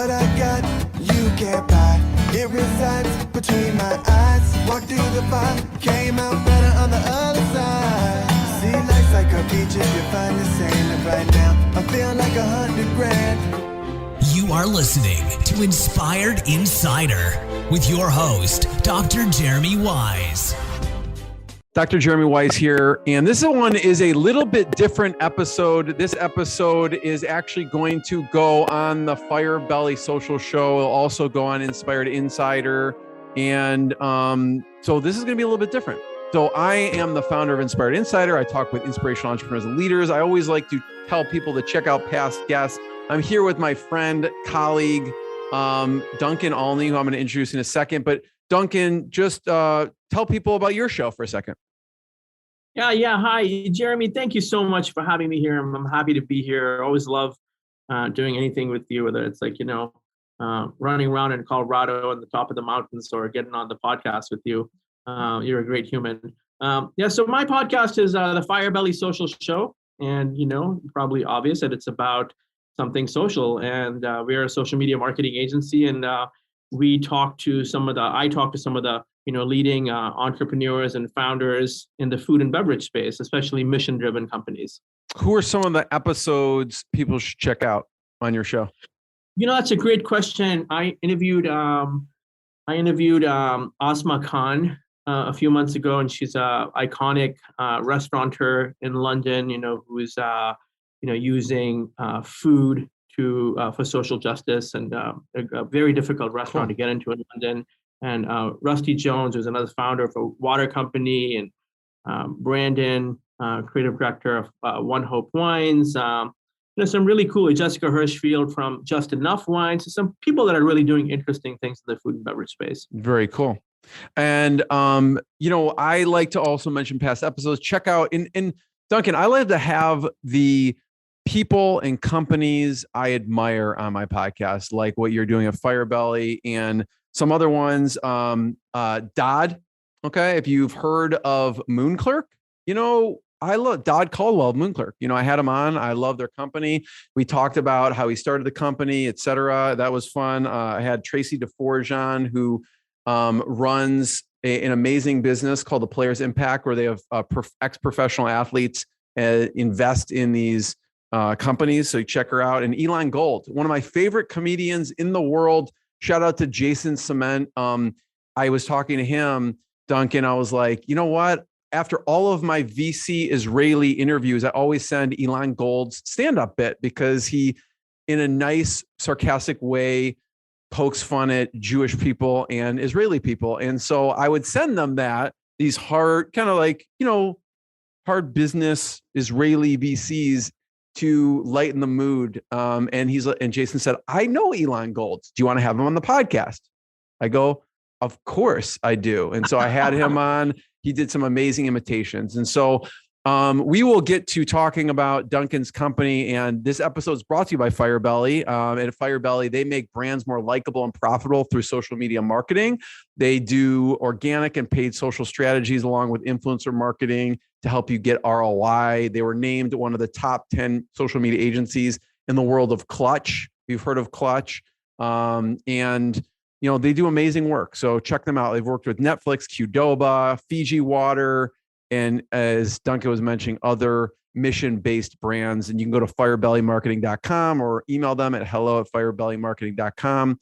What I got, you can't buy. It resides between my eyes. Walked through the fire, came out better on the other side. See, life's like a beach if you find the sand. And right now, I feel like 100 grand. You are listening to Inspired Insider with your host, Dr. Jeremy Weisz. Dr. Jeremy Weisz here, and this one is a little bit different episode. This episode is actually going to go on the Firebelly Social Show. It'll also go on Inspired Insider, and so this is going to be a little bit different. So I am the founder of Inspired Insider. I talk with inspirational entrepreneurs and leaders. I always like to tell people to check out past guests. I'm here with my friend, colleague, Duncan Alney, who I'm going to introduce in a second. But Duncan, just tell people about your show for a second. Yeah. Hi, Jeremy. Thank you so much for having me here. I'm happy to be here. I always love doing anything with you, whether it's like, running around in Colorado on the top of the mountains or getting on the podcast with you. You're a great human. So my podcast is the Firebelly Social Show. And, probably obvious that it's about something social. And we're a social media marketing agency. And I talk to some of the leading entrepreneurs and founders in the food and beverage space, especially mission-driven companies. Who are some of the episodes people should check out on your show? That's a great question. I interviewed Asma Khan a few months ago, and she's a iconic restaurateur in London. Who's using food for social justice, and a very difficult restaurant to get into in London. And Rusty Jones, who's another founder of a water company, and Brandon, creative director of One Hope Wines. Some really cool, Jessica Hirschfield from Just Enough Wines. So some people that are really doing interesting things in the food and beverage space. Very cool. And, I like to also mention past episodes. Check out, and Duncan, I like to have the people and companies I admire on my podcast, like what you're doing at Firebelly and some other ones. Dodd. Okay. If you've heard of Moonclerk, I love Dodd Caldwell, Moonclerk. I had him on. I love their company. We talked about how he started the company, et cetera. That was fun. I had Tracy DeForge on, who runs an amazing business called the Players Impact, where they have ex-professional athletes invest in these companies. So you check her out. And Elon Gold, one of my favorite comedians in the world. Shout out to Jason Cement. I was talking to him, Duncan. I was like, you know what? After all of my VC Israeli interviews, I always send Elon Gold's stand-up bit because he, in a nice, sarcastic way, pokes fun at Jewish people and Israeli people. And so I would send them these hard, kind of like, hard business Israeli VCs to lighten the mood. And Jason said, I know Elon Gold. Do you want to have him on the podcast? I go, of course I do. And so I had him on. He did some amazing imitations. And so we will get to talking about Duncan's company. And this episode is brought to you by Firebelly. At Firebelly, they make brands more likable and profitable through social media marketing. They do organic and paid social strategies along with influencer marketing to help you get ROI. They were named one of the top 10 social media agencies in the world of Clutch. You've heard of Clutch. They do amazing work. So check them out. They've worked with Netflix, Qdoba, Fiji Water, and as Duncan was mentioning, other mission-based brands. And you can go to firebellymarketing.com or email them at hello@firebellymarketing.com.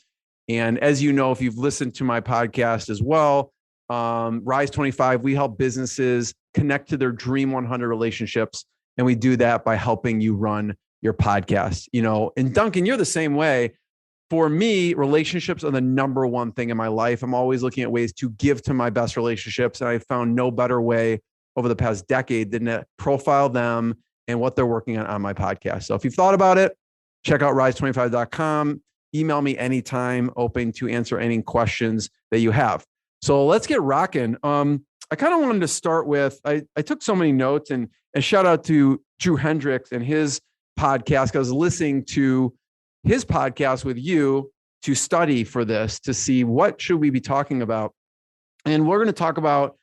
And as you know, if you've listened to my podcast as well, Rise 25, we help businesses connect to their Dream 100 relationships. And we do that by helping you run your podcast. And Duncan, you're the same way. For me, relationships are the number one thing in my life. I'm always looking at ways to give to my best relationships. And I found no better way over the past decade than to profile them and what they're working on my podcast. So if you've thought about it, check out rise25.com. Email me anytime, open to answer any questions that you have. So let's get rocking. I kind of wanted to start with, I took so many notes, and shout out to Drew Hendricks and his podcast. I was listening to his podcast with you to study for this, to see what should we be talking about. And we're going to talk about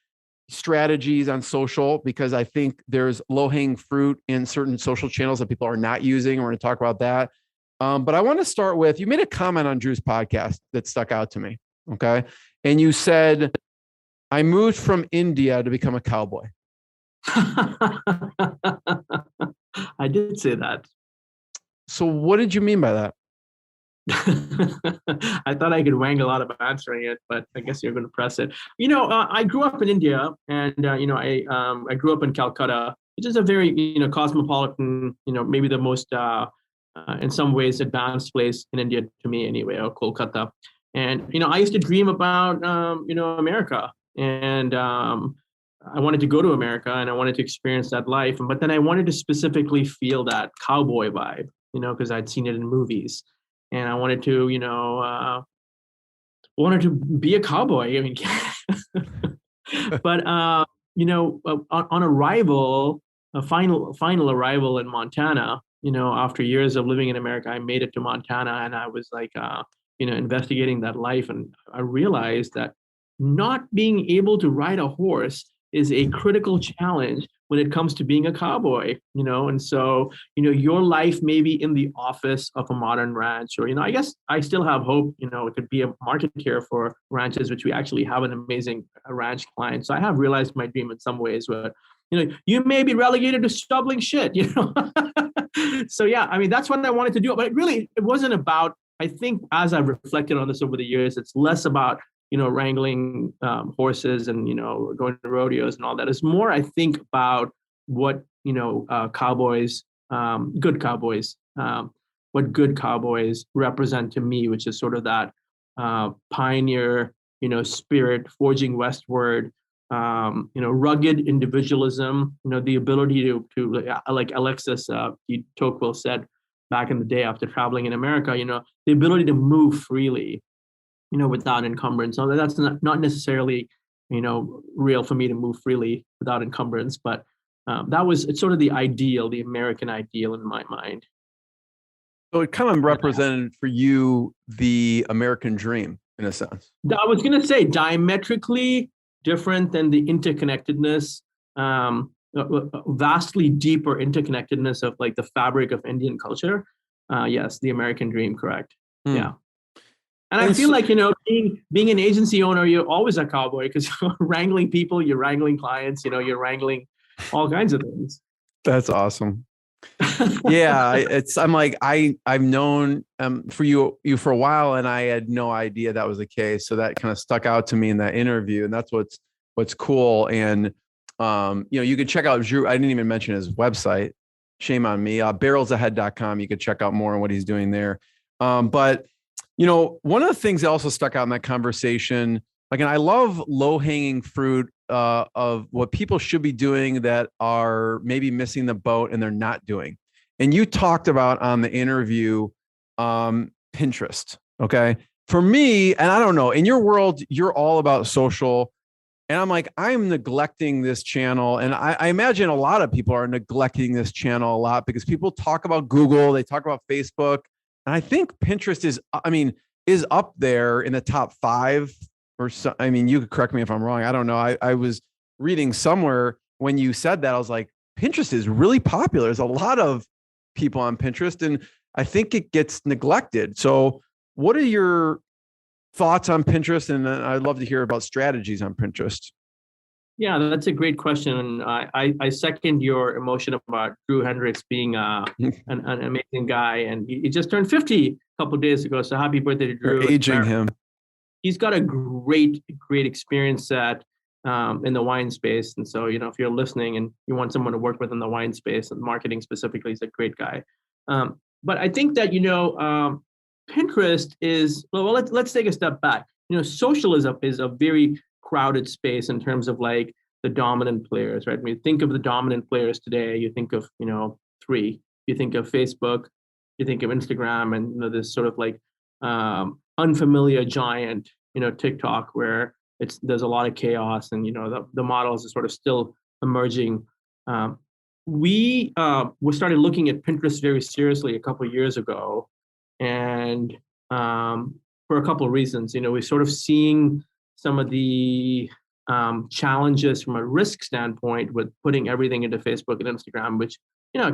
strategies on social, because I think there's low-hanging fruit in certain social channels that people are not using. We're going to talk about that. But I want to start with, you made a comment on Drew's podcast that stuck out to me. Okay. And you said, I moved from India to become a cowboy. I did say that. So what did you mean by that? I thought I could wangle out of answering it, but I guess you're going to press it. I grew up in India, and I grew up in Calcutta, which is a very cosmopolitan, maybe the most in some ways advanced place in India to me anyway, or Kolkata. And I used to dream about America, and I wanted to go to America, and I wanted to experience that life. But then I wanted to specifically feel that cowboy vibe, because I'd seen it in movies. And I wanted to, be a cowboy. I mean, but on arrival, a final arrival in Montana, after years of living in America, I made it to Montana, and I was like, investigating that life, and I realized that not being able to ride a horse is a critical challenge when it comes to being a cowboy, and so, your life may be in the office of a modern ranch, or, I guess I still have hope, it could be a market here for ranches, which we actually have an amazing ranch client. So I have realized my dream in some ways where, you may be relegated to shoveling shit, So yeah, I mean, that's what I wanted to do, but it wasn't about, I think as I've reflected on this over the years, it's less about, wrangling horses and, going to rodeos and all that. It's more, I think, about what, cowboys, good cowboys, what good cowboys represent to me, which is sort of that pioneer, spirit, forging westward, rugged individualism, the ability to like Alexis de Tocqueville said back in the day after traveling in America, the ability to move freely, without encumbrance. So that's not necessarily, real for me to move freely without encumbrance, but it's sort of the ideal, the American ideal in my mind. So it kind of represented for you the American dream in a sense. I was going to say diametrically different than the interconnectedness, vastly deeper interconnectedness of like the fabric of Indian culture. Yes, the American dream, correct. Yeah. And I feel like, being an agency owner, you're always a cowboy because you're wrangling people, you're wrangling clients, you're wrangling all kinds of things. That's awesome. Yeah, I've known for you for a while, and I had no idea that was the case. So that kind of stuck out to me in that interview, and that's what's cool. And you could check out Drew. I didn't even mention his website. Shame on me. barrelsahead.com. You could check out more on what he's doing there. But one of the things that also stuck out in that conversation, and I love low-hanging fruit of what people should be doing that are maybe missing the boat and they're not doing. And you talked about on the interview, Pinterest. Okay. For me, and I don't know, in your world, you're all about social. And I'm like, I'm neglecting this channel. And I imagine a lot of people are neglecting this channel a lot because people talk about Google, they talk about Facebook. And I think Pinterest is up there in the top 5 or so. I mean, you could correct me if I'm wrong. I don't know. I was reading somewhere when you said that, I was like, Pinterest is really popular. There's a lot of people on Pinterest, and I think it gets neglected. So what are your thoughts on Pinterest? And I'd love to hear about strategies on Pinterest. Yeah, that's a great question. And I second your emotion about Drew Hendricks being an amazing guy. And he just turned 50 a couple of days ago. So happy birthday to Drew. You're aging him. He's got a great experience set in the wine space. And so, if you're listening and you want someone to work with in the wine space and marketing specifically, he's a great guy. But I think that, Pinterest is, well, let's take a step back. Socialism is a very crowded space in terms of like the dominant players, right? When you think of the dominant players today, you think of, 3. You think of Facebook, you think of Instagram, and this sort of like unfamiliar giant, TikTok, where there's a lot of chaos, and the models are sort of still emerging. We started looking at Pinterest very seriously a couple of years ago, and for a couple of reasons. We're sort of seeing some of the challenges from a risk standpoint with putting everything into Facebook and Instagram, which,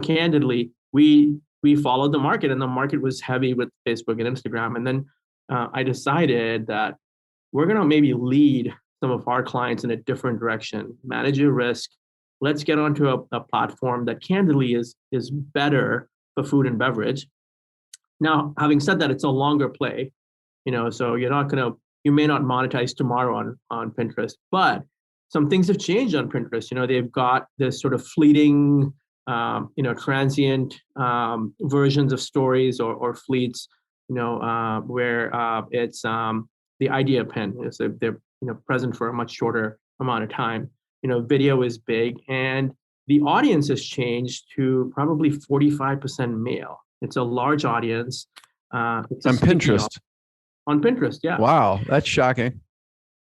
candidly, we we followed the market, and the market was heavy with Facebook and Instagram. And then I decided that we're going to maybe lead some of our clients in a different direction, manage your risk. Let's get onto a platform that candidly is better for food and beverage. Now, having said that, it's a longer play, so you may not monetize tomorrow on Pinterest, but some things have changed on Pinterest. They've got this sort of fleeting, transient versions of stories or fleets, where it's the idea pin. So they're present for a much shorter amount of time. Video is big, and the audience has changed to probably 45% male. It's a large audience. It's on Pinterest. On Pinterest, yeah. Wow, that's shocking.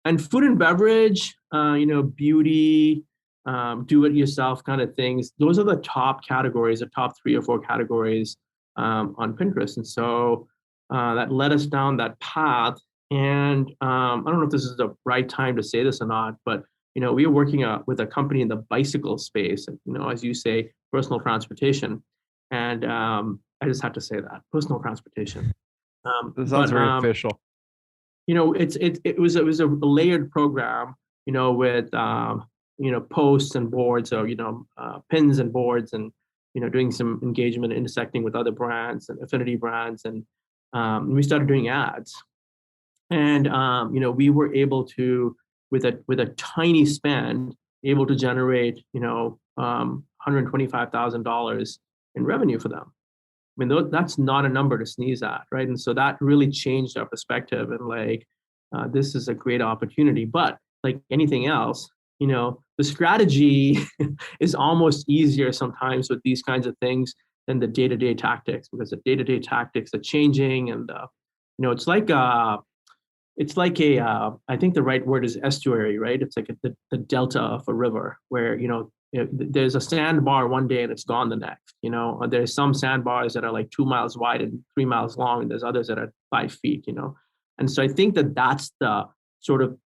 And food and beverage, beauty, do-it-yourself kind of things. Those are the top categories, the top 3 or 4 categories on Pinterest. And so that led us down that path. And I don't know if this is the right time to say this or not, but we are working with a company in the bicycle space, as you say, personal transportation. And I just had to say that, personal transportation. That sounds very official. It was a layered program, with posts and boards, so pins and boards, and doing some engagement, intersecting with other brands and affinity brands, and we started doing ads, and we were able to, with a tiny spend, able to generate $125,000 in revenue for them. I mean, that's not a number to sneeze at, right? And so that really changed our perspective, and this is a great opportunity. But like anything else, the strategy is almost easier sometimes with these kinds of things than the day-to-day tactics, because the day-to-day tactics are changing, and it's like a I think the right word is estuary, right? It's like the delta of a river, where there's a sandbar one day and it's gone the next. There's some sandbars that are like 2 miles wide and 3 miles long, and there's others that are 5 feet. And so I think that's the sort of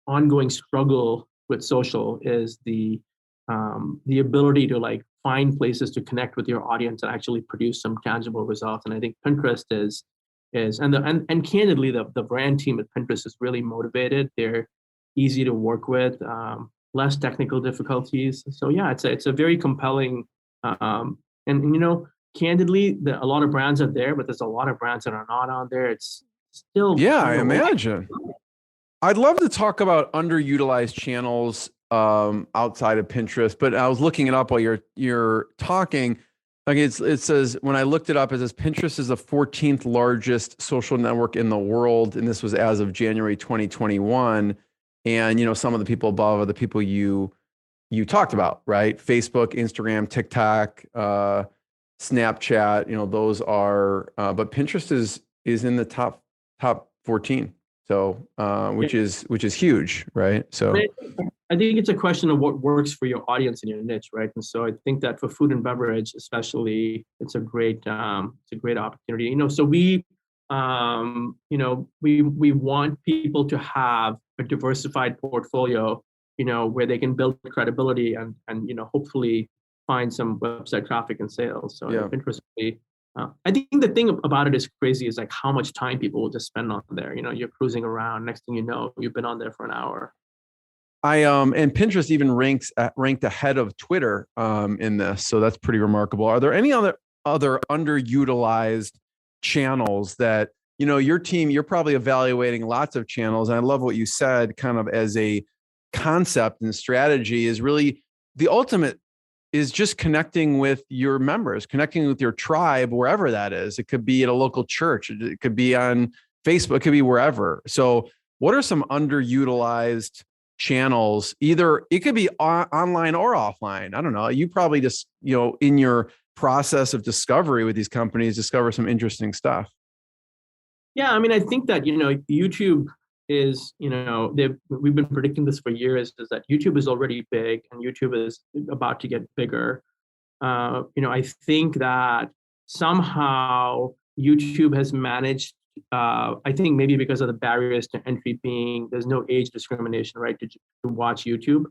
ongoing struggle with social, is the ability to find places to connect with your audience and actually produce some tangible results. And I think Pinterest is and candidly, the brand team at Pinterest is really motivated. They're easy to work with, less technical difficulties. So yeah, it's a very compelling, and candidly, a lot of brands are there, but there's a lot of brands that are not on there. It's still, yeah, I imagine. I'd love to talk about underutilized channels outside of Pinterest, but I was looking it up while you're talking. Like it says, when I looked it up, it says Pinterest is the 14th largest social network in the world, and this was as of January 2021. And some of the people above are the people you talked about, right? Facebook, Instagram, TikTok, Snapchat. Those are. But Pinterest is in the top 14. So which is huge, right? So I think it's a question of what works for your audience and your niche, right? And so I think that for food and beverage, especially, it's a great opportunity. So we want people to have a diversified portfolio, where they can build credibility and hopefully find some website traffic and sales. So yeah. Interestingly, I think the thing about it is crazy is how much time people will just spend on there. You're cruising around. Next thing you know, you've been on there for an hour. And Pinterest even ranked ahead of Twitter in this, so that's pretty remarkable. Are there any other underutilized channels that your team, you're probably evaluating lots of channels, and I love what you said, kind of as a concept and strategy, is really the ultimate is just connecting with your members, connecting with your tribe, wherever that is. It could be at a local church, it could be on Facebook, it could be wherever. So what are some underutilized channels? Either it could be online or offline. I don't know. You probably just, in your process of discovery with these companies, discover some interesting stuff. Yeah. I mean, I think that, YouTube is, we've been predicting this for years, is that YouTube is already big and YouTube is about to get bigger. I think that somehow YouTube has managed, I think maybe because of the barriers to entry being, there's no age discrimination, right, to watch YouTube.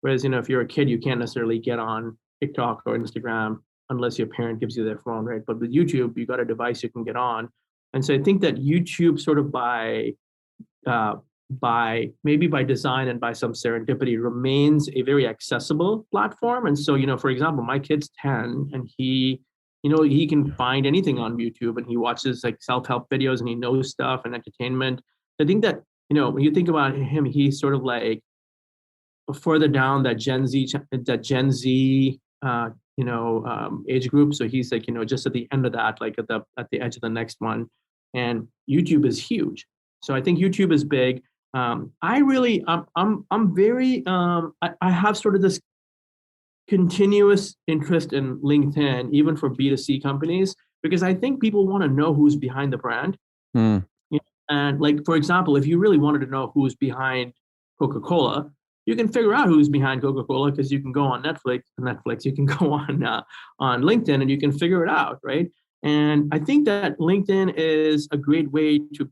Whereas, if you're a kid, you can't necessarily get on TikTok or Instagram unless your parent gives you their phone, right? But with YouTube, you got a device you can get on. And so I think that YouTube sort of by maybe by design and by some serendipity remains a very accessible platform. And so, for example, my kid's 10 and he can find anything on YouTube and he watches like self-help videos and he knows stuff and entertainment. I think that, when you think about him, he's sort of like further down that Gen Z age group. So he's like, just at the end of that, like at the edge of the next one. And YouTube is huge. So I think YouTube is big. I have sort of this continuous interest in LinkedIn, even for B2C companies, because I think people want to know who's behind the brand. And like, for example, if you really wanted to know who's behind Coca-Cola, you can figure out who's behind Coca-Cola because you can go on Netflix, you can go on LinkedIn and you can figure it out, right? And I think that LinkedIn is a great way to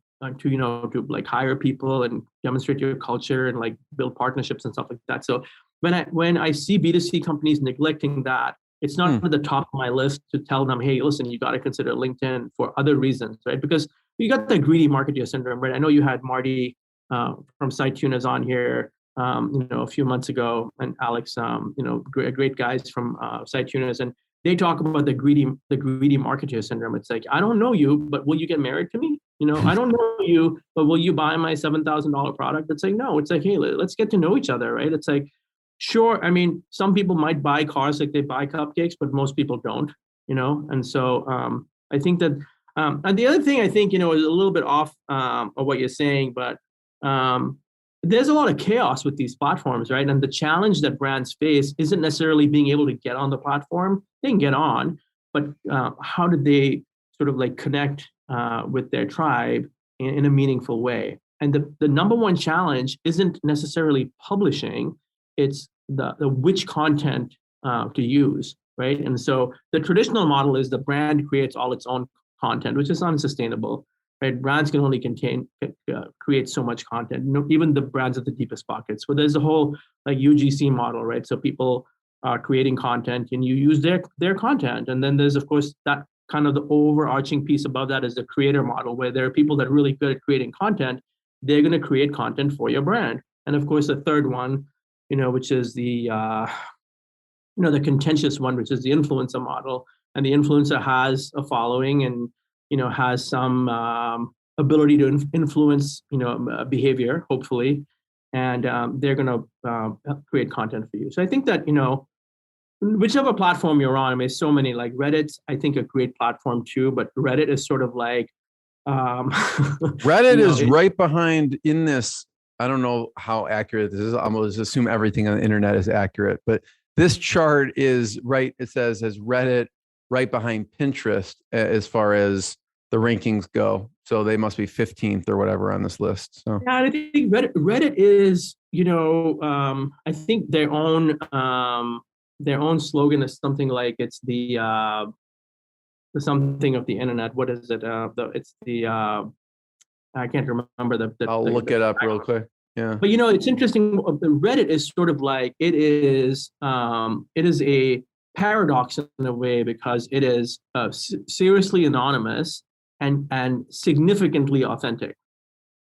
like hire people and demonstrate your culture and like build partnerships and stuff like that. So when I see B2C companies neglecting that, it's not at the top of my list to tell them, hey, listen, you got to consider LinkedIn for other reasons, right? Because you got the greedy marketer syndrome, right? I know you had Marty from SiteTuners on here, a few months ago, and Alex, great guys from SiteTuners, and they talk about the greedy marketer syndrome. It's like, I don't know you, but will you get married to me? I don't know you, but will you buy my $7,000 product? It's like, no, it's like, hey, let's get to know each other, right? It's like, sure. I mean, some people might buy cars like they buy cupcakes, but most people don't, And so I think that, and the other thing I think, is a little bit off of what you're saying, but there's a lot of chaos with these platforms, right? And the challenge that brands face isn't necessarily being able to get on the platform. They can get on, but how do they sort of like connect with their tribe in a meaningful way? And the number one challenge isn't necessarily publishing, it's the which content to use, right? And so the traditional model is the brand creates all its own content, which is unsustainable, right? Brands can only create so much content, even the brands at the deepest pockets. But there's a whole like UGC model, right? So people are creating content and you use their content. And then there's, of course, that kind of the overarching piece above that is the creator model, where there are people that are really good at creating content. They're going to create content for your brand. And of course, the third one, which is the contentious one, which is the influencer model. And the influencer has a following and, has some ability to influence, behavior, hopefully. And they're going to create content for you. So I think that, whichever platform you're on, I mean, so many, like Reddit's, I think, a great platform too, but Reddit is sort of like... Reddit is right behind in this. I don't know how accurate this is. I'm going to assume everything on the internet is accurate, but this chart is right. It says as Reddit right behind Pinterest as far as the rankings go. So they must be 15th or whatever on this list. So yeah, I think Reddit is, I think their own slogan is something like it's the something of the internet. What is it? It's the I can't remember the I'll look it up real quick. Yeah. But it's interesting. Reddit is sort of like it is a paradox in a way, because it is seriously anonymous and significantly authentic,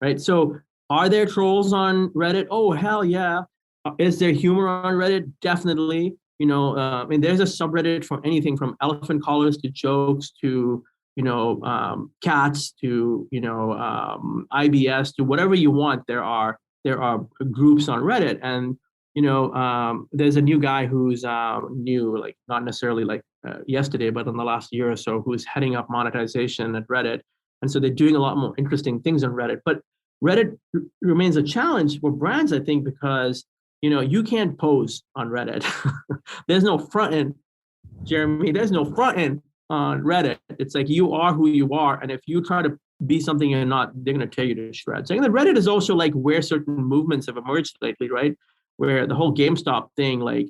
right? So are there trolls on Reddit? Oh, hell yeah. Is there humor on Reddit? Definitely. I mean, there's a subreddit for anything from elephant collars to jokes to, cats to, IBS to whatever you want. There are groups on Reddit, and, there's a new guy who's new, like not necessarily like yesterday, but in the last year or so, who's heading up monetization at Reddit. And so they're doing a lot more interesting things on Reddit. But Reddit remains a challenge for brands, I think, because you can't pose on Reddit. There's no front end, Jeremy. There's no front end on Reddit. It's like you are who you are. And if you try to be something you're not, they're going to tear you to shreds. And Reddit is also like where certain movements have emerged lately, right? Where the whole GameStop thing like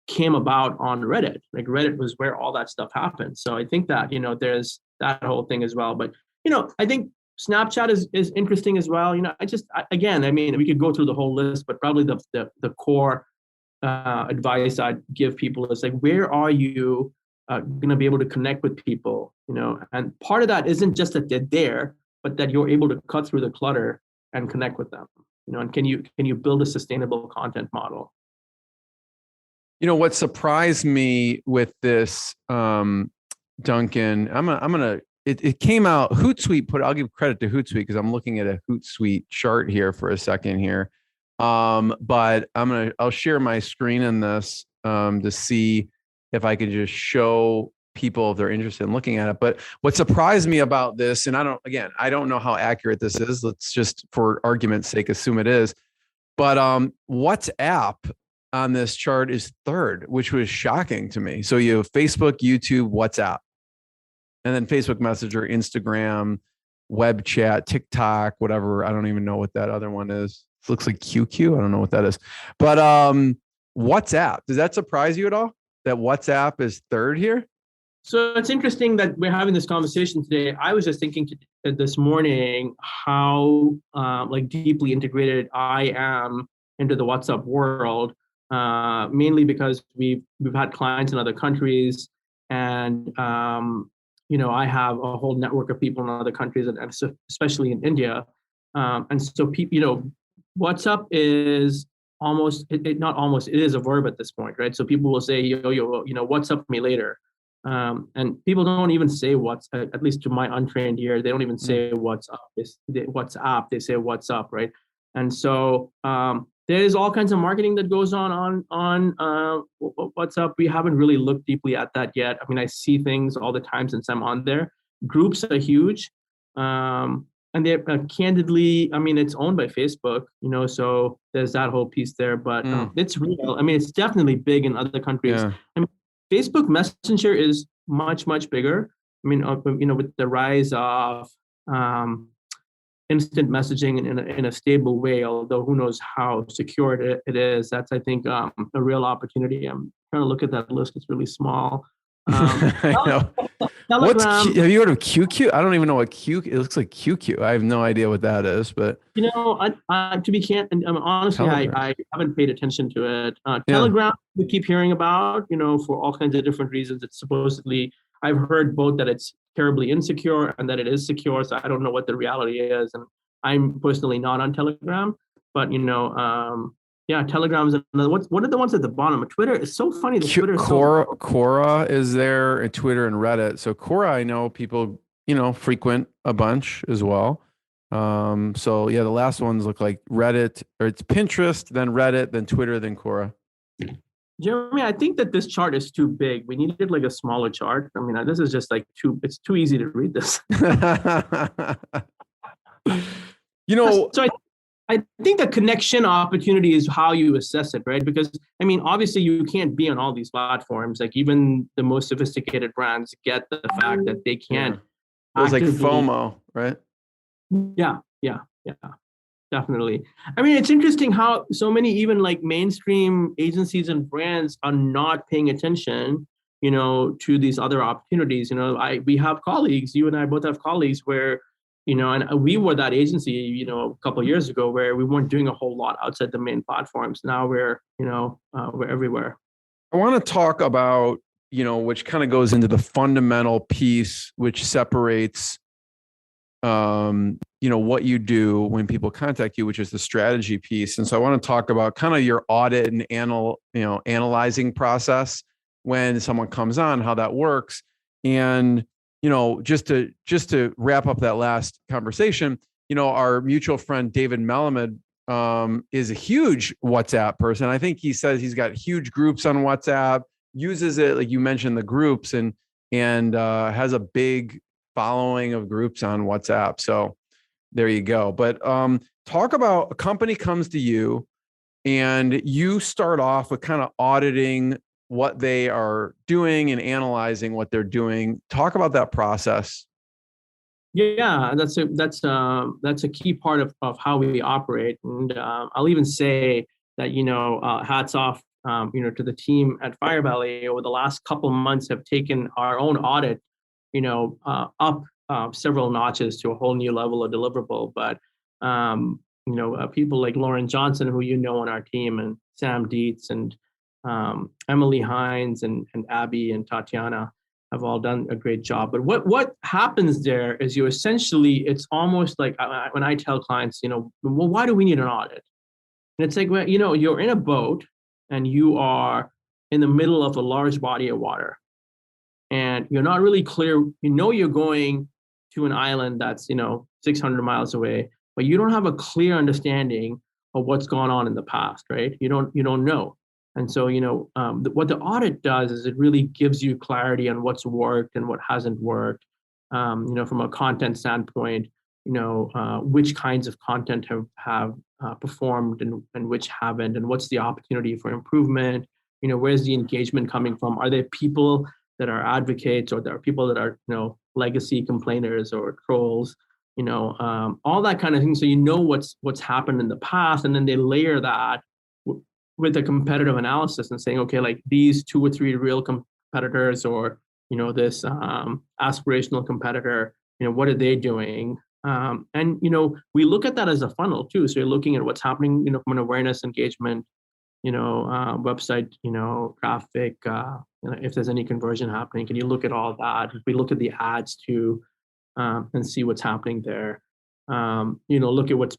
came about on Reddit. Like Reddit was where all that stuff happened. So I think that, there's that whole thing as well. But, I think Snapchat is interesting as well. Again, I mean, we could go through the whole list, but probably the core advice I'd give people is like, where are you going to be able to connect with people, and part of that isn't just that they're there, but that you're able to cut through the clutter and connect with them, and can you build a sustainable content model? What surprised me with this, Duncan, it came out, Hootsuite I'll give credit to Hootsuite because I'm looking at a Hootsuite chart here for a second here. But I'll share my screen in this, to see if I can just show people if they're interested in looking at it. But what surprised me about this, and I don't know how accurate this is. Let's just, for argument's sake, assume it is. But WhatsApp on this chart is third, which was shocking to me. So you have Facebook, YouTube, WhatsApp, and then Facebook Messenger, Instagram, web chat, TikTok, whatever. I don't even know what that other one is. It looks like QQ. I don't know what that is. But WhatsApp, does that surprise you at all that WhatsApp is third here? So it's interesting that we're having this conversation today. I was just thinking this morning how deeply integrated I am into the WhatsApp world, mainly because we've had clients in other countries, and I have a whole network of people in other countries, and especially in India, and so people, WhatsApp is it is a verb at this point, right? So people will say, yo, WhatsApp me later. And people don't even say at least to my untrained ear, they don't even say what's up. WhatsApp, they say what's up, right? And so there's all kinds of marketing that goes on WhatsApp. We haven't really looked deeply at that yet. I mean, I see things all the time since I'm on there. Groups are huge, and they're candidly, I mean, it's owned by Facebook, so there's that whole piece there. But it's real. I mean, it's definitely big in other countries. Yeah. I mean, Facebook Messenger is much, much bigger. I mean, with the rise of instant messaging in a stable way, although who knows how secure it is. That's, I think, a real opportunity. I'm trying to look at that list. It's really small. I know. Telegram. Have you heard of QQ? I don't even know what QQ. It looks like QQ. I have no idea what that is, but to be candid, honestly, I haven't paid attention to it. Telegram, we keep hearing about, for all kinds of different reasons. It's supposedly, I've heard both that it's terribly insecure and that it is secure. So I don't know what the reality is, and I'm personally not on Telegram, but Telegram is another. What are the ones at the bottom? Twitter is so funny. Twitter is Quora is there, and Twitter and Reddit. So Quora, I know people, frequent a bunch as well. So yeah, the last ones look like Reddit, or it's Pinterest, then Reddit, then Twitter, then Quora. Jeremy, I think that this chart is too big. We needed like a smaller chart. I mean, this is just it's too easy to read this. So I think the connection opportunity is how you assess it, right? Because, I mean, obviously you can't be on all these platforms. Like even the most sophisticated brands get the fact that they can't. It was like FOMO, right? Yeah, definitely. I mean, it's interesting how so many even like mainstream agencies and brands are not paying attention, to these other opportunities. We have colleagues, you and I both have colleagues where, and we were that agency, a couple of years ago where we weren't doing a whole lot outside the main platforms. Now we're everywhere. I want to talk about, which kind of goes into the fundamental piece, which separates, what you do when people contact you, which is the strategy piece. And so I want to talk about kind of your audit and analyzing process when someone comes on, how that works. And just to wrap up that last conversation, our mutual friend David Melamed is a huge WhatsApp person. I think he says he's got huge groups on WhatsApp, uses it like you mentioned the groups, and has a big following of groups on WhatsApp. So there you go. But talk about a company comes to you and you start off with kind of auditing what they are doing and analyzing what they're doing. Talk about that process. Yeah, that's a key part of how we operate. And I'll even say that, hats off, to the team at Firebelly over the last couple of months have taken our own audit, up several notches to a whole new level of deliverable. But, people like Lauren Johnson, who on our team, and Sam Dietz, and Emily Hines, and Abby and Tatiana, have all done a great job. But what happens there is it's almost like when I tell clients, well, why do we need an audit? And it's like, well, you're in a boat and you are in the middle of a large body of water, and you're not really clear. You're going to an island that's 600 miles away, but you don't have a clear understanding of what's gone on in the past, right? You don't know. And so, what the audit does is it really gives you clarity on what's worked and what hasn't worked. From a content standpoint, which kinds of content have performed and which haven't, and what's the opportunity for improvement. Where's the engagement coming from? Are there people that are advocates, or there are people that are legacy complainers or trolls? All that kind of thing. So what's happened in the past, and then they layer that with a competitive analysis and saying, okay, like these 2 or 3 real competitors, or this aspirational competitor, what are they doing? And we look at that as a funnel too. So you're looking at what's happening, from an awareness, engagement, website, traffic, if there's any conversion happening. Can you look at all that? If we look at the ads too, and see what's happening there. Look at what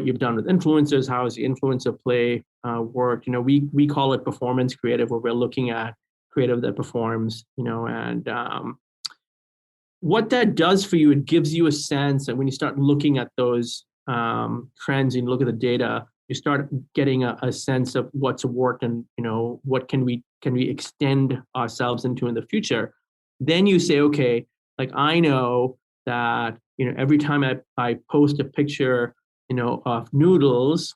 you've done with influencers. How has the influencer play worked? We call it performance creative, where we're looking at creative that performs. And what that does for you, it gives you a sense that when you start looking at those trends and look at the data, you start getting a sense of what's worked and what can we extend ourselves into in the future. Then you say, okay, like I know that every time I post a picture of noodles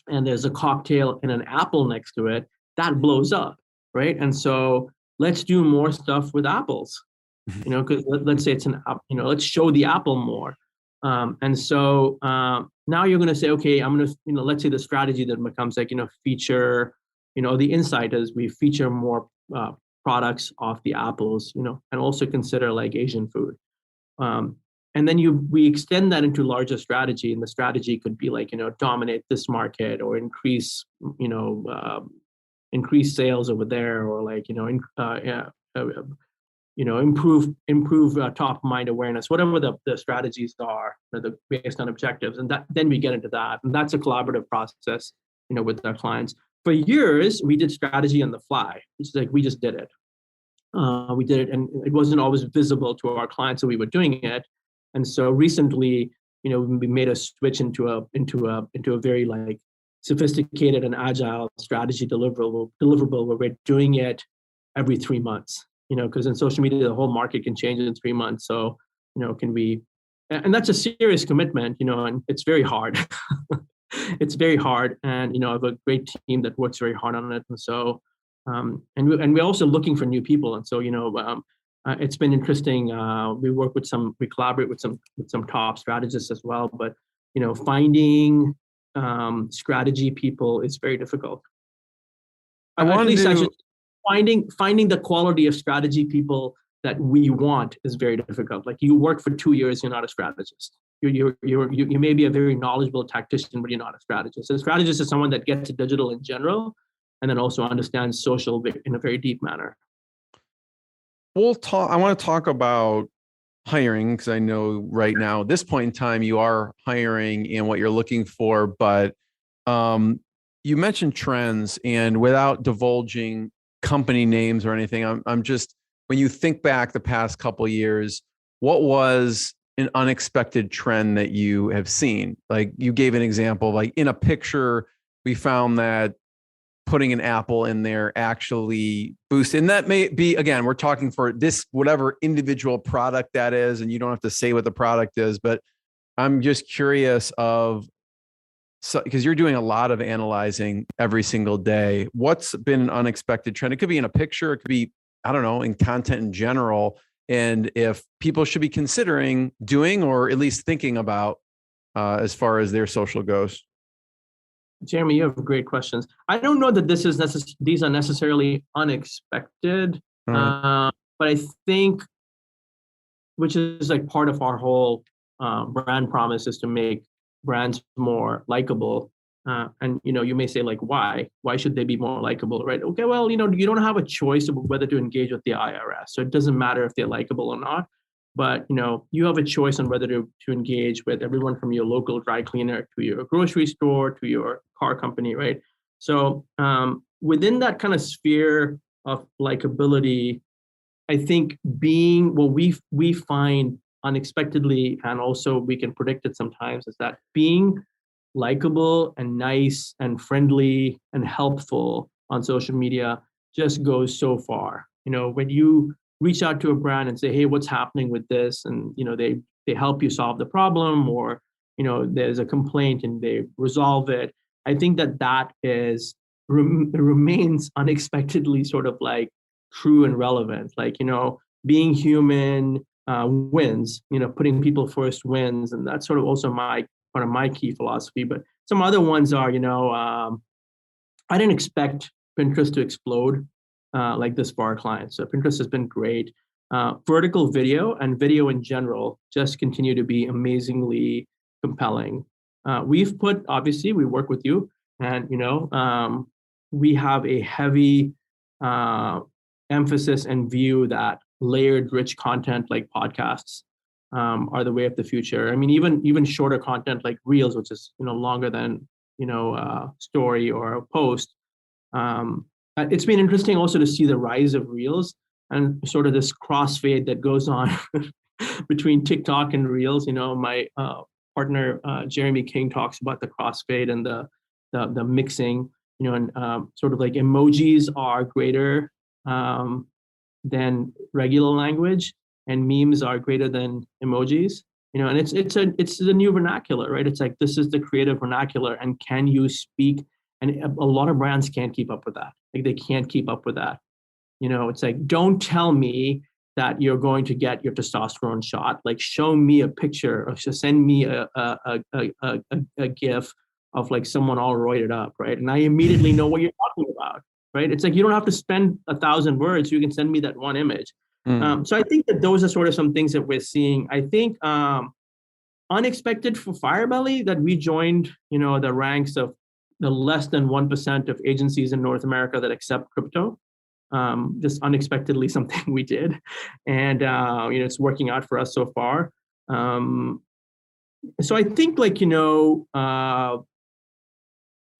and there's a cocktail and an apple next to it, that blows up, right? And so let's do more stuff with apples, because let's say it's an apple, let's show the apple more. And so now you're going to say, okay, I'm going to, let's say the strategy that becomes like, feature, the insight is we feature more products off the apples, and also consider like Asian food. And then we extend that into larger strategy, and the strategy could be like, dominate this market, or increase sales over there, or like, improve top of mind awareness, whatever the strategies are, based on objectives. And then we get into that. And that's a collaborative process, with our clients. For years, we did strategy on the fly. It's like, we just did it. We did it, and it wasn't always visible to our clients that we were doing it. And so recently, we made a switch into a very like sophisticated and agile strategy deliverable where we're doing it every 3 months. Because in social media, the whole market can change in 3 months. So, and that's a serious commitment, and it's very hard. It's very hard. And, I have a great team that works very hard on it. And so, and we're also looking for new people. And so, it's been interesting. We collaborate with some top strategists as well. But, finding strategy people is very difficult. Finding the quality of strategy people that we want is very difficult. Like, you work for 2 years, you're not a strategist. You may be a very knowledgeable tactician, but you're not a strategist. A strategist is someone that gets to digital in general, and then also understands social in a very deep manner. I want to talk about hiring, because I know right now, at this point in time, you are hiring and what you're looking for. But you mentioned trends, and without divulging company names or anything, I'm just, when you think back the past couple of years, what was an unexpected trend that you have seen? Like, you gave an example, like in a picture, we found that putting an apple in there actually boosted. And that may be, again, we're talking for this, whatever individual product that is, and you don't have to say what the product is, but I'm just curious because you're doing a lot of analyzing every single day. What's been an unexpected trend? It could be in a picture, it could be, I don't know, in content in general. And if people should be considering doing, or at least thinking about, as far as their social goes. Jeremy, you have great questions. I don't know that these are necessarily unexpected, but I think, which is like part of our whole brand promise, is to make brands more likable. And you may say, like, why should they be more likable, right? Okay, well, you don't have a choice of whether to engage with the IRS, so it doesn't matter if they're likable or not. But you have a choice on whether to engage with everyone from your local dry cleaner to your grocery store to your car company, right? So within that kind of sphere of likability, I think being what we find unexpectedly, and also we can predict it sometimes, is that being likable and nice and friendly and helpful on social media just goes so far. When you reach out to a brand and say, hey, what's happening with this? And they help you solve the problem, or there's a complaint and they resolve it. I think that is remains unexpectedly sort of like true and relevant. Like, being human wins, putting people first wins. And that's sort of also one of my key philosophy. But some other ones are, I didn't expect Pinterest to explode like this for our clients. So Pinterest has been great. Vertical video and video in general just continue to be amazingly compelling. Obviously, we work with you, and we have a heavy emphasis and view that layered, rich content like podcasts are the way of the future. I mean, even shorter content like Reels, which is longer than story or a post. It's been interesting also to see the rise of Reels and sort of this crossfade that goes on between TikTok and Reels. My partner Jeremy King talks about the crossfade and the mixing. And sort of like emojis are greater than regular language, and memes are greater than emojis. And it's the new vernacular, right? It's like, this is the creative vernacular, and can you speak? And a lot of brands can't keep up with that. Like, they can't keep up with that. It's like, don't tell me that you're going to get your testosterone shot. Like, show me a picture, or just send me a GIF of like someone all roided up, right? And I immediately know what you're talking about, right? It's like, you don't have to spend 1,000 words. You can send me that one image. So I think that those are sort of some things that we're seeing. I think unexpected for Firebelly that we joined, the ranks of the less than 1% of agencies in North America that accept crypto. Just unexpectedly something we did, and it's working out for us so far. So I think, like,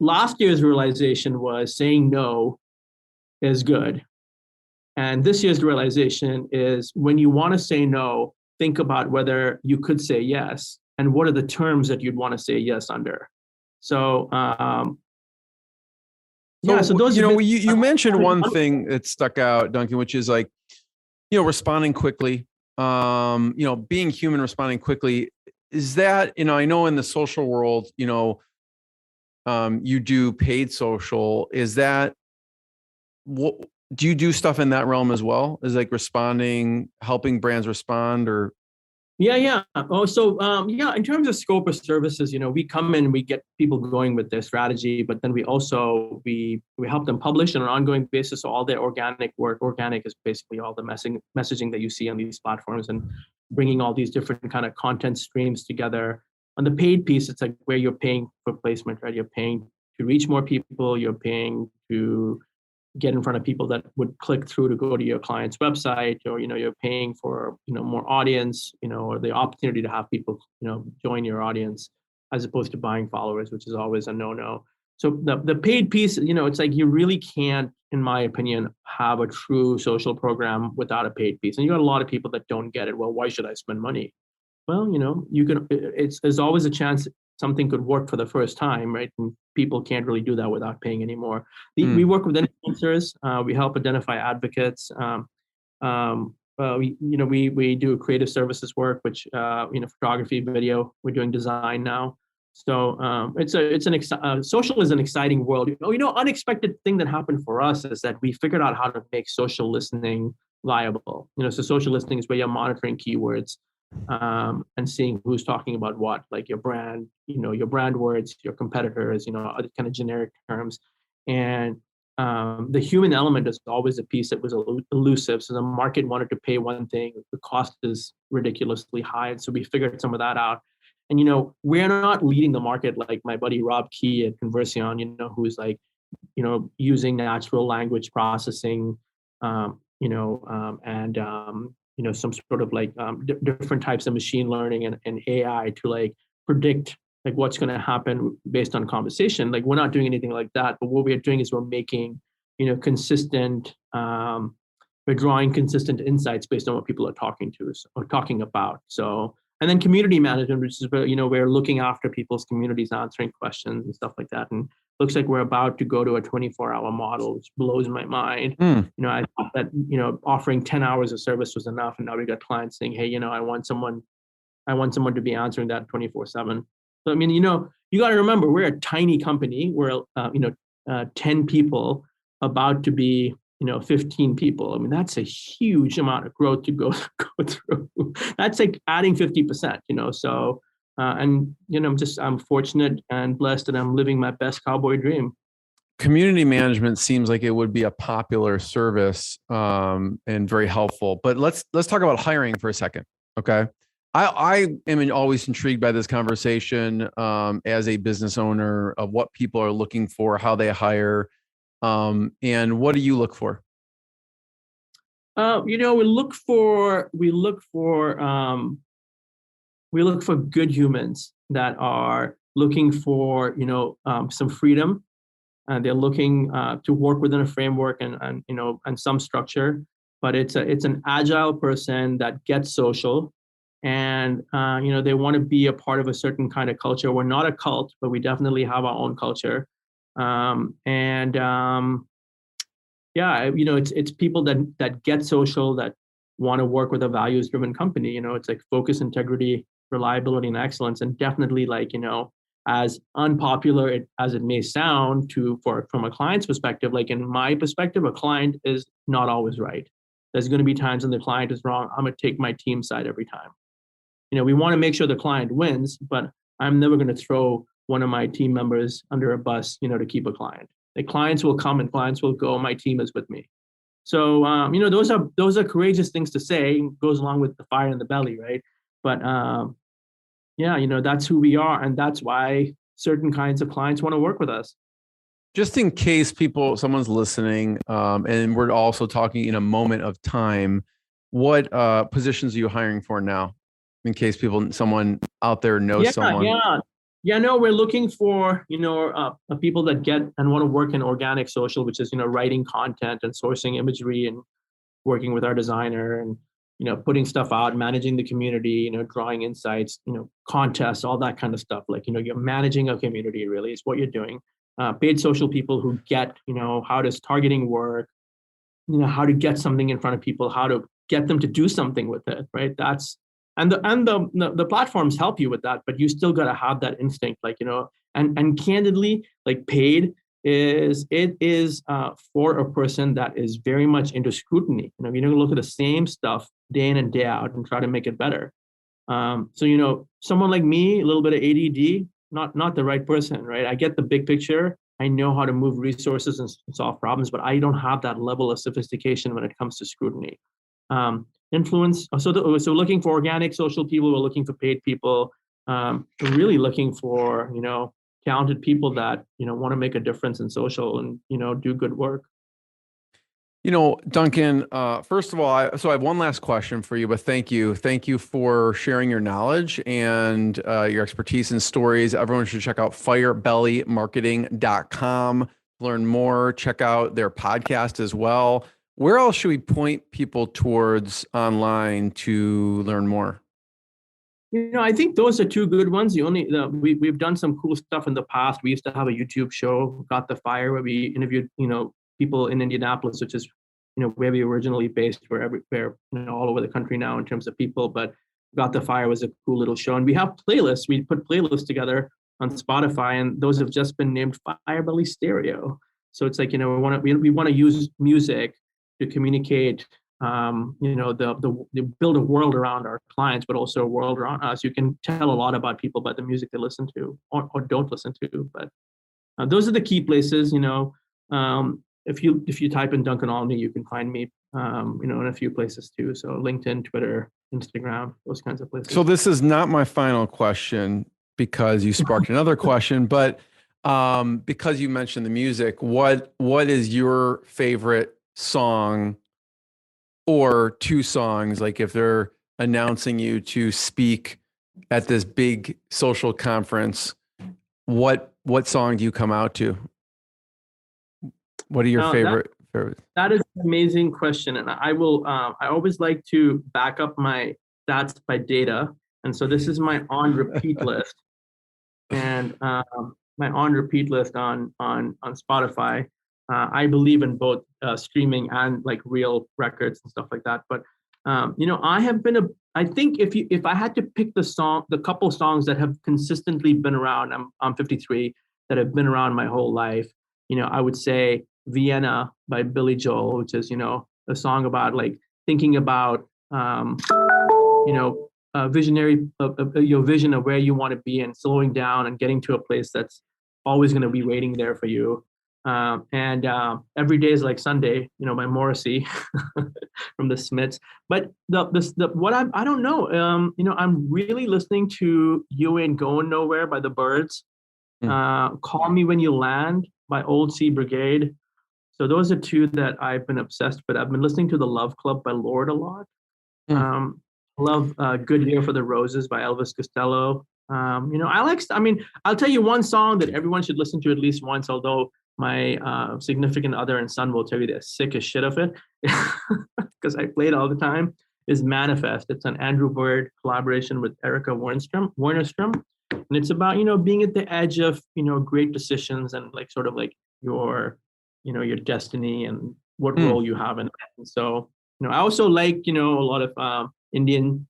last year's realization was saying no is good. And this year's realization is, when you want to say no, think about whether you could say yes, and what are the terms that you'd want to say yes under. So, so those, you mentioned one thing that stuck out, Duncan, which is like, responding quickly, being human, responding quickly. Is that, I know in the social world, you do paid social. Is that what? Do you do stuff in that realm as well? Is like responding, helping brands respond, or? Yeah. Oh, so in terms of scope of services, we come in, we get people going with their strategy, but then we also we help them publish on an ongoing basis. So all their organic work, organic is basically all the messaging that you see on these platforms, and bringing all these different kind of content streams together. On the paid piece, it's like where you're paying for placement, right? You're paying to reach more people. You're paying to get in front of people that would click through to go to your client's website, or you're paying for more audience, or the opportunity to have people join your audience, as opposed to buying followers, which is always a no. So the paid piece, it's like, you really can't, in my opinion, have a true social program without a paid piece. And you got a lot of people that don't get it. Well, why should I spend money? Well, you can. There's always a chance something could work for the first time, right? And people can't really do that without paying anymore. We work with influencers. We help identify advocates. We do creative services work, which photography, video. We're doing design now. So social is an exciting world. Unexpected thing that happened for us is that we figured out how to make social listening viable. So social listening is where you're monitoring keywords. And seeing who's talking about what, like your brand, your brand words, your competitors, other kind of generic terms. And the human element is always a piece that was elusive. So the market wanted to pay one thing, the cost is ridiculously high. And so we figured some of that out. And, we're not leading the market like my buddy Rob Key at Conversion, who's like, using natural language processing, and, some sort of like different types of machine learning and AI to like predict like what's going to happen based on conversation. Like we're not doing anything like that, but what we're doing is we're making, consistent, we're drawing consistent insights based on what people are talking to us or talking about. So, and then community management, which is where, we're looking after people's communities, answering questions and stuff like that. And looks like we're about to go to a 24-hour model, which blows my mind. I thought that, offering 10 hours of service was enough. And now we got clients saying, hey, I want someone to be answering that 24/7. So, I mean, you got to remember, we're a tiny company. We're, 10 people about to be, 15 people. I mean, that's a huge amount of growth to go through. That's like adding 50%, so, and, I'm fortunate and blessed that I'm living my best cowboy dream. Community management seems like it would be a popular service, and very helpful, but let's talk about hiring for a second. Okay. I am always intrigued by this conversation, as a business owner, of what people are looking for, how they hire, and what do you look for? We look for good humans that are looking for, some freedom. They're looking to work within a framework and some structure, but it's an agile person that gets social, and they want to be a part of a certain kind of culture. We're not a cult, but we definitely have our own culture, it's people that get social, that want to work with a values-driven company. It's like focus, integrity, reliability, and excellence, and definitely like as unpopular as it may sound from a client's perspective, like in my perspective, a client is not always right. There's going to be times when the client is wrong. I'm going to take my team side every time. We want to make sure the client wins, but I'm never going to throw one of my team members under a bus, to keep a client. The clients will come and clients will go. My team is with me. So, those are courageous things to say. It goes along with the fire in the belly, right? But that's who we are, and that's why certain kinds of clients want to work with us. Just in case someone's listening, and we're also talking in a moment of time, what positions are you hiring for now? In case someone out there knows someone. We're looking for, people that get and want to work in organic social, which is, writing content and sourcing imagery and working with our designer and, putting stuff out, managing the community, drawing insights, contests, all that kind of stuff. Like, you're managing a community really is what you're doing. Paid social people who get, how does targeting work, how to get something in front of people, how to get them to do something with it, right? And the platforms help you with that, but you still got to have that instinct, like, and candidly, like paid is for a person that is very much into scrutiny. You're going to look at the same stuff day in and day out and try to make it better. So, someone like me, a little bit of ADD, not the right person, right? I get the big picture. I know how to move resources and solve problems, but I don't have that level of sophistication when it comes to scrutiny. Influence. So looking for organic social people, we're looking for paid people. We're really looking for, talented people that, want to make a difference in social and, do good work. Duncan, first of all, I have one last question for you, but thank you. Thank you for sharing your knowledge and your expertise and stories. Everyone should check out firebellymarketing.com, learn more, check out their podcast as well. Where else should we point people towards online to learn more? I think those are two good ones. We've done some cool stuff in the past. We used to have a YouTube show, Got the Fire, where we interviewed, people in Indianapolis, which is, where we originally based. We're everywhere, all over the country now in terms of people. But Got the Fire was a cool little show, and we have playlists. We put playlists together on Spotify, and those have just been named Firebelly Stereo. So it's like, we want to use music to communicate, build a world around our clients, but also a world around us. You can tell a lot about people by the music they listen to or don't listen to. But those are the key places. If you type in Duncan Alney, you can find me, in a few places too. So LinkedIn, Twitter, Instagram, those kinds of places. So this is not my final question because you sparked another question, but because you mentioned the music, what is your favorite song or two songs? Like if they're announcing you to speak at this big social conference, what song do you come out to? What are your favorite? That is an amazing question, and I will. I always like to back up my stats by data, and so this is my on repeat list, and my on repeat list on Spotify. I believe in both streaming and like real records and stuff like that. But I have been I think if I had to pick the couple songs that have consistently been around, I'm 53, that have been around my whole life. I would say Vienna by Billy Joel, which is a song about like thinking about visionary your vision of where you want to be and slowing down and getting to a place that's always going to be waiting there for you. And Every Day is Like Sunday, by Morrissey from the Smiths. But I don't know. I'm really listening to You Ain't Going Nowhere by the Byrds. Call Me When You Land by Old Sea Brigade. So those are two that I've been obsessed with. I've been listening to The Love Club by Lorde a lot. I love Good Year for the Roses by Elvis Costello. I'll tell you one song that everyone should listen to at least once, although my significant other and son will tell you they're sick as shit of it because I play it all the time, is Manifest. It's an Andrew Bird collaboration with Erica Wernerstrom. And it's about, being at the edge of, great decisions and like sort of like your destiny and what role you have in it. And so, I also like, a lot of Indian,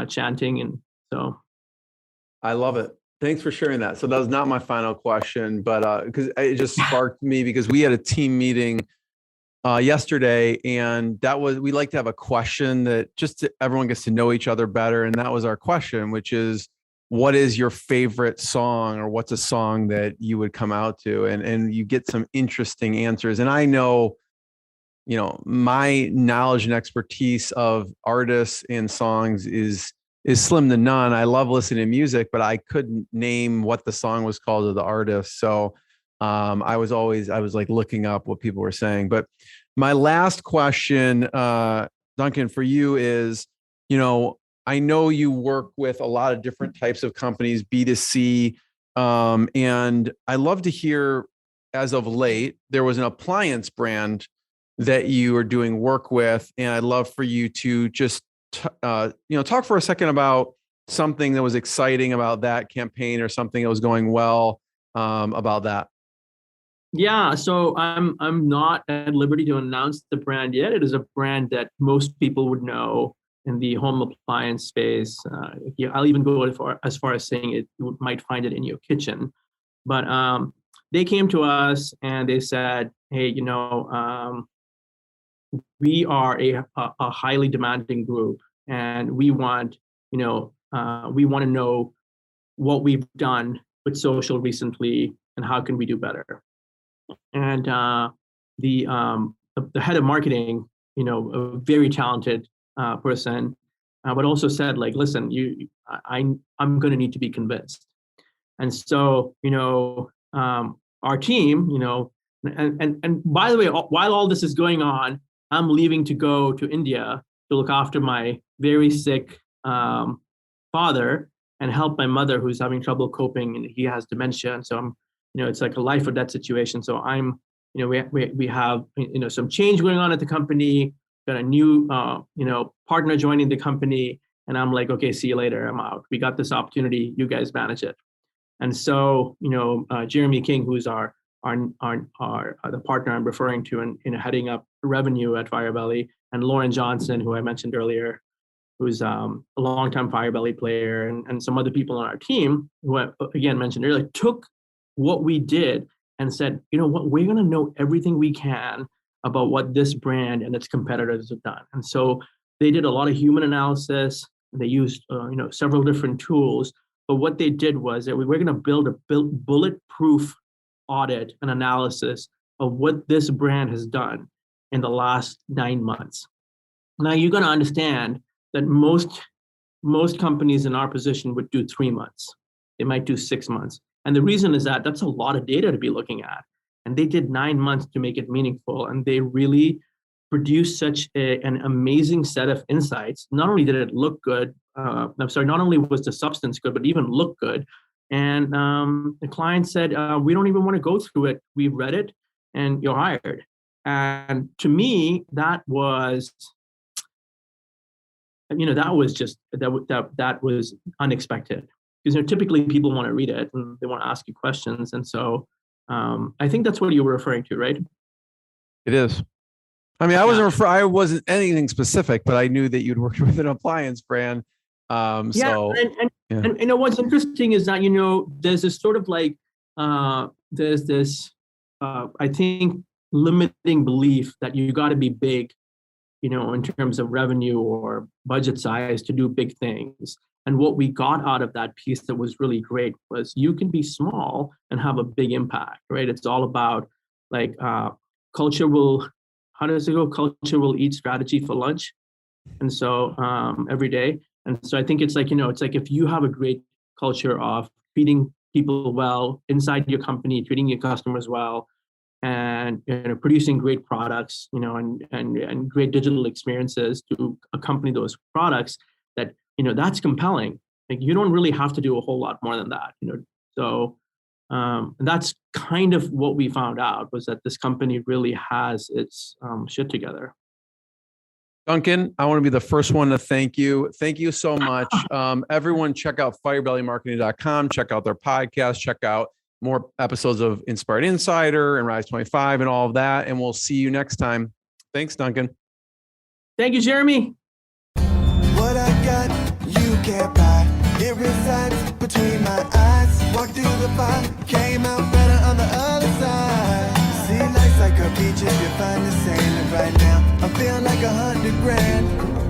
chanting. And so. I love it. Thanks for sharing that. So that was not my final question, but because it just sparked me because we had a team meeting yesterday, and we like to have a question that everyone gets to know each other better. And that was our question, which is, what is your favorite song, or what's a song that you would come out to? And you get some interesting answers. And I know, my knowledge and expertise of artists and songs is slim to none. I love listening to music, but I couldn't name what the song was called or the artist. So I was like looking up what people were saying. But my last question, Duncan, for you is, I know you work with a lot of different types of companies, B2C, and I love to hear, as of late, there was an appliance brand that you are doing work with, and I'd love for you to just talk for a second about something that was exciting about that campaign or something that was going well about that. Yeah, so I'm not at liberty to announce the brand yet. It is a brand that most people would know in the home appliance space. I'll even go as far as saying it, you might find it in your kitchen. But they came to us and they said, hey, we are a highly demanding group, and we want to know what we've done with social recently and how can we do better. And the head of marketing, a very talented person, but also said, like, listen, I'm going to need to be convinced. And so, our team, and by the way, while all this is going on, I'm leaving to go to India to look after my very sick father and help my mother who's having trouble coping, and he has dementia. And so I'm, it's like a life or death situation. So I'm, we have, some change going on at the company, got a new, partner joining the company. And I'm like, okay, see you later. I'm out. We got this opportunity. You guys manage it. And so, Jeremy King, who's the partner I'm referring to in heading up revenue at Firebelly, and Lauren Johnson, who I mentioned earlier, who's a longtime Firebelly player, and some other people on our team, who I, again, mentioned earlier, took what we did and said, you know what, we're going to know everything we can about what this brand and its competitors have done. And so they did a lot of human analysis. They used several different tools. But what they did was that we were going to build a bulletproof audit and analysis of what this brand has done in the last 9 months. Now, you're going to understand that most companies in our position would do 3 months. They might do 6 months. And the reason is that that's a lot of data to be looking at. And they did 9 months to make it meaningful. And they really produced such an amazing set of insights. Not only did it look good, not only was the substance good, but even looked good. And the client said, we don't even want to go through it. We've read it and you're hired. And to me, that was, that was unexpected. Because typically people want to read it and they want to ask you questions. And so I think that's what you were referring to, right? It is. I mean, I wasn't anything specific, but I knew that you'd worked with an appliance brand. And what's interesting is that, there's this sort of like, there's this, I think, limiting belief that you got to be big, in terms of revenue or budget size to do big things. And what we got out of that piece that was really great was you can be small and have a big impact, right? It's all about like culture will eat strategy for lunch. And so every day. And so I think it's like, it's like if you have a great culture of treating people well inside your company, treating your customers well, and producing great products, and great digital experiences to accompany those products, that that's compelling. Like you don't really have to do a whole lot more than that, So that's kind of what we found out, was that this company really has its shit together. Duncan, I want to be the first one to thank you. Thank you so much. Everyone, check out firebellymarketing.com. Check out their podcast. Check out more episodes of Inspired Insider and Rise 25 and all of that. And we'll see you next time. Thanks, Duncan. Thank you, Jeremy. What I got, you can't buy. It resides between my eyes. Walked through the fire, came out better on the other side. See, life's like a beach if you find the sailing right now. I feel like 100 grand.